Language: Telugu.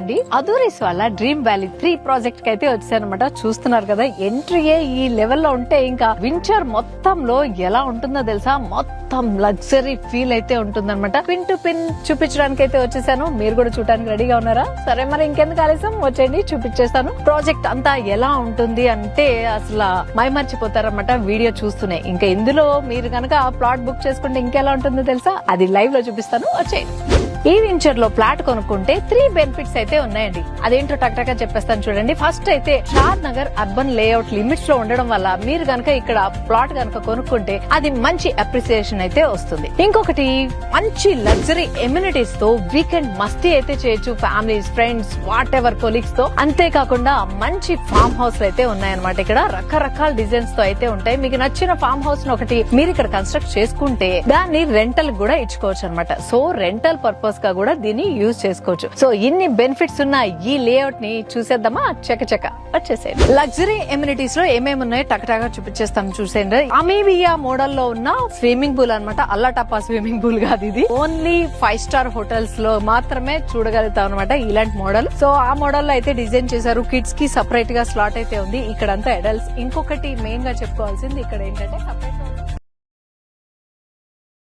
అండి, అదూరీస్ వాళ్ళ డ్రీమ్ వ్యాలీ 3 ప్రాజెక్ట్ కి అయితే వచ్చానమాట. చూస్తున్నారు కదా, ఎంట్రీయే ఈ లెవెల్లో ఉంటే ఇంకా వింటర్ మొత్తంలో ఎలా ఉంటుందో తెలుసా, మొత్తం లగ్జరీ ఫీల్ అయితే ఉంటుందన్నమాట. పిన్ టు పిన్ చూపించడానికి అయితే వచ్చేసాను. మీరు కూడా చూడడానికి రెడీగా ఉన్నారా? సరే మరి ఇంకెందుకు ఆలస్యం, వచ్చేయండి చూపించేస్తాను. ప్రాజెక్ట్ అంతా ఎలా ఉంటుంది అంటే అసలు మైమర్చిపోతారన్నమాట వీడియో చూస్తూనే. ఇంకా ఇందులో మీరు కనుక ప్లాట్ బుక్ చేసుకుంటే ఇంకెలా ఉంటుందో తెలుసా, అది లైవ్ లో చూపిస్తాను, వచ్చేయండి. ఈ వెంచర్ లో ఫ్లాట్ కొనుక్కుంటే 3 బెనిఫిట్స్ అయితే ఉన్నాయండి. అదేంటో టక్ చెప్పేస్తాను చూడండి. ఫస్ట్ అయితే షాద్ నగర్ అర్బన్ లేఅవుట్ లిమిట్స్ లో ఉండడం వల్ల మీరు గనక ఇక్కడ ప్లాట్ గనక కొనుక్కుంటే అది మంచి అప్రిసియేషన్ అయితే వస్తుంది. ఇంకొకటి, మంచి లగ్జరీ ఎమ్యూనిటీస్ తో వీకెండ్ మస్తీ అయితే చేయొచ్చు, families, friends, what ever colleagues తో. అంతేకాకుండా మంచి ఫామ్ హౌస్ అయితే ఉన్నాయన్నమాట. ఇక్కడ రకరకాల డిజైన్స్ తో అయితే ఉంటాయి. మీకు నచ్చిన ఫామ్ హౌస్ ఒకటి మీరు ఇక్కడ కన్స్ట్రక్ట్ చేసుకుంటే దాన్ని రెంటల్ కూడా ఇచ్చుకోవచ్చు అనమాట. సో రెంటల్ పర్పస్ గా కూడా దీన్ని యూజ్ చేసుకోవచ్చు. సో ఇన్ని బెనిఫిట్స్ ఉన్న ఈ లేఅవుట్ ని చూసేద్దామా? చక వచ్చేసేయండి. లగ్జరీ ఎమ్యూనిటీస్ లో ఏమేమి ఉన్నాయో టకటగా చూపించేస్తాను, చూసేయండి. అమీబియా మోడల్ లో ఉన్న స్విమ్మింగ్ పూల్ అనమాట. అల్లాటప్పా స్విమ్మింగ్ పూల్ కాదు ఇది, ఓన్లీ 5 స్టార్ హోటల్స్ లో మాత్రమే చూడగలుగుతాం అనమాట ఇలాంటి మోడల్. సో ఆ మోడల్ లో అయితే డిజైన్ చేశారు. కిడ్స్ కి సపరేట్ గా స్లాట్ అయితే ఉంది. ఇక్కడంతా అడల్ట్స్. ఇంకొకటి మెయిన్ గా చెప్పుకోవాల్సింది ఇక్కడ ఏంటంటే సపరేట్